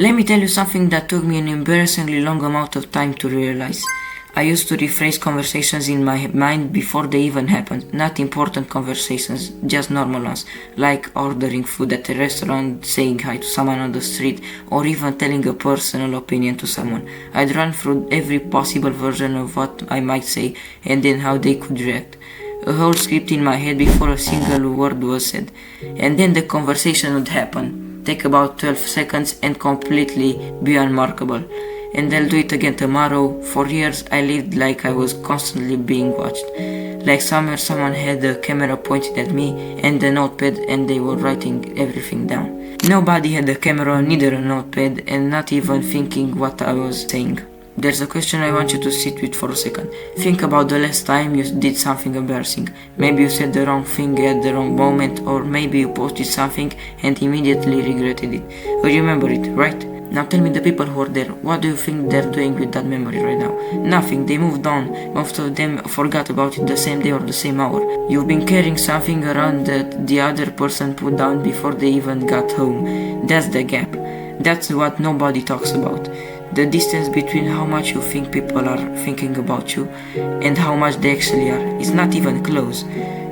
Let me tell you something that took me an embarrassingly long amount of time to realize. I used to rephrase conversations in my mind before they even happened. Not important conversations, just normal ones, like ordering food at a restaurant, saying hi to someone on the street, or even telling a personal opinion to someone. I'd run through every possible version of what I might say and then how they could react. A whole script in my head before a single word was said. And then the conversation would happen, take about 12 seconds and completely be unmarkable. And I'll do it again tomorrow. For years I lived like I was constantly being watched. Like somewhere someone had a camera pointed at me and a notepad and they were writing everything down. Nobody had a camera, neither a notepad, and not even thinking what I was saying. There's a question I want you to sit with for a second. Think about the last time you did something embarrassing. Maybe you said the wrong thing at the wrong moment, or maybe you posted something and immediately regretted it. You remember it, right? Now tell me, the people who are there, what do you think they're doing with that memory right now? Nothing, they moved on. Most of them forgot about it the same day or the same hour. You've been carrying something around that the other person put down before they even got home. That's the gap. That's what nobody talks about. The distance between how much you think people are thinking about you and how much they actually are is not even close.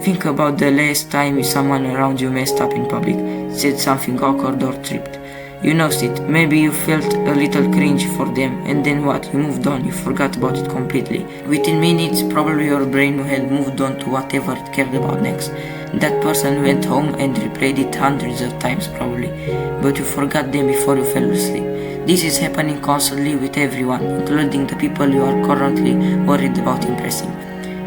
Think about the last time someone around you messed up in public, said something awkward or tripped. You noticed it, maybe you felt a little cringe for them, and then what? You moved on, you forgot about it completely. Within minutes, probably your brain had moved on to whatever it cared about next. That person went home and replayed it hundreds of times probably, but you forgot them before you fell asleep. This is happening constantly with everyone, including the people you are currently worried about impressing.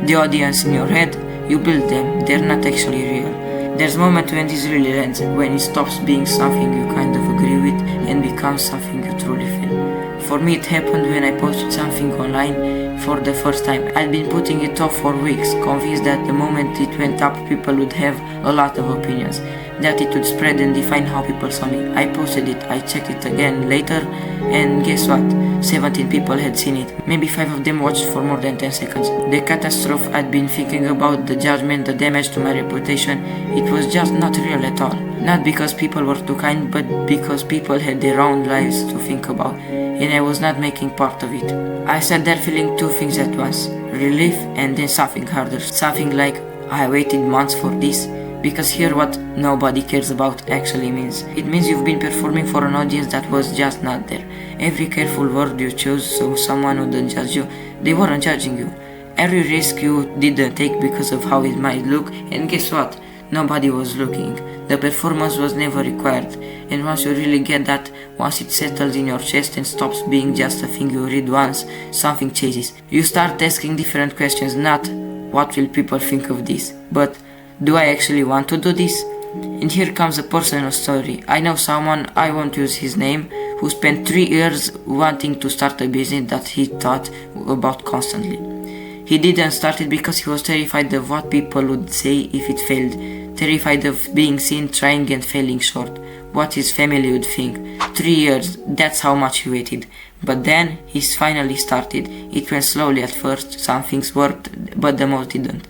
The audience in your head, you build them, they're not actually real. There's a moment when this really ends, when it stops being something you kind of agree with and becomes something you truly feel. For me it happened when I posted something online for the first time. I'd been putting it off for weeks, convinced that the moment it went up people would have a lot of opinions, that it would spread and define how people saw me. I posted it, I checked it again later, and guess what? 17 people had seen it. Maybe 5 of them watched for more than 10 seconds. The catastrophe I'd been thinking about, the judgment, the damage to my reputation, it was just not real at all. Not because people were too kind, but because people had their own lives to think about, and I was not making part of it. I sat there feeling two things at once, relief and then something harder, something like, I waited months for this. Because here what nobody cares about actually means. It means you've been performing for an audience that was just not there. Every careful word you chose so someone wouldn't judge you, they weren't judging you. Every risk you didn't take because of how it might look, and guess what? Nobody was looking. The performance was never required. And once you really get that, once it settles in your chest and stops being just a thing you read once, something changes. You start asking different questions, not what will people think of this, but do I actually want to do this? And here comes a personal story. I know someone, I won't use his name, who spent 3 years wanting to start a business that he thought about constantly. He didn't start it because he was terrified of what people would say if it failed, terrified of being seen trying and failing short, what his family would think. 3 years, that's how much he waited. But then, he finally started. It went slowly at first, some things worked, but the most didn't.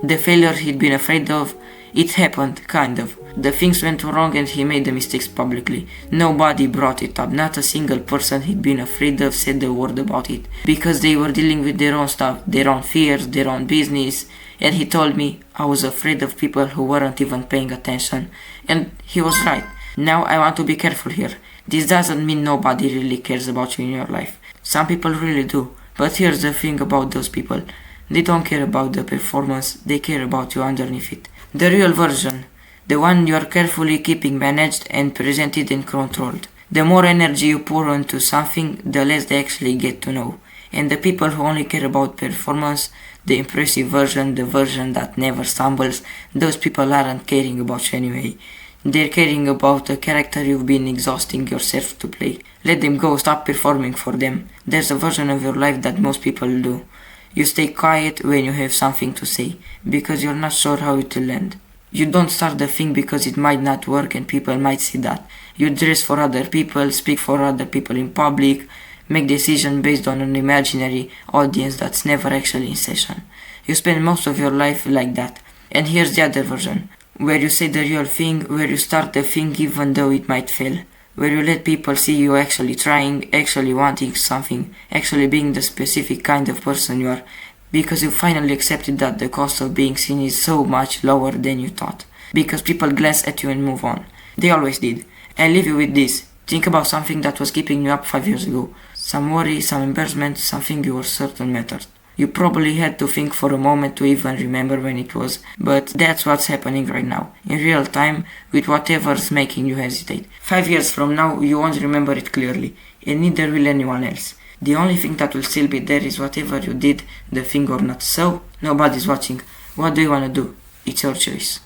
The failure he'd been afraid of, it happened, kind of. The things went wrong and he made the mistakes publicly. Nobody brought it up, not a single person he'd been afraid of said a word about it. Because they were dealing with their own stuff, their own fears, their own business. And he told me I was afraid of people who weren't even paying attention. And he was right. Now I want to be careful here. This doesn't mean nobody really cares about you in your life. Some people really do. But here's the thing about those people. They don't care about the performance, they care about you underneath it. The real version, the one you are carefully keeping managed and presented and controlled. The more energy you pour into something, the less they actually get to know. And the people who only care about performance, the impressive version, the version that never stumbles, those people aren't caring about you anyway. They're caring about a character you've been exhausting yourself to play. Let them go, stop performing for them. There's a version of your life that most people do. You stay quiet when you have something to say, because you're not sure how it will end. You don't start the thing because it might not work and people might see that. You dress for other people, speak for other people in public, make decisions based on an imaginary audience that's never actually in session. You spend most of your life like that. And here's the other version, where you say the real thing, where you start the thing even though it might fail. where you let people see you actually trying, actually wanting something, actually being the specific kind of person you are, because you finally accepted that the cost of being seen is so much lower than you thought. Because people glance at you and move on. They always did. I leave you with this. Think about something that was keeping you up 5 years ago. Some worry, some embarrassment, something you were certain mattered. You probably had to think for a moment to even remember when it was, but that's what's happening right now, in real time, with whatever's making you hesitate. 5 years from now, you won't remember it clearly, and neither will anyone else. The only thing that will still be there is whatever you did, the thing or not. So, nobody's watching. What do you wanna do? It's your choice.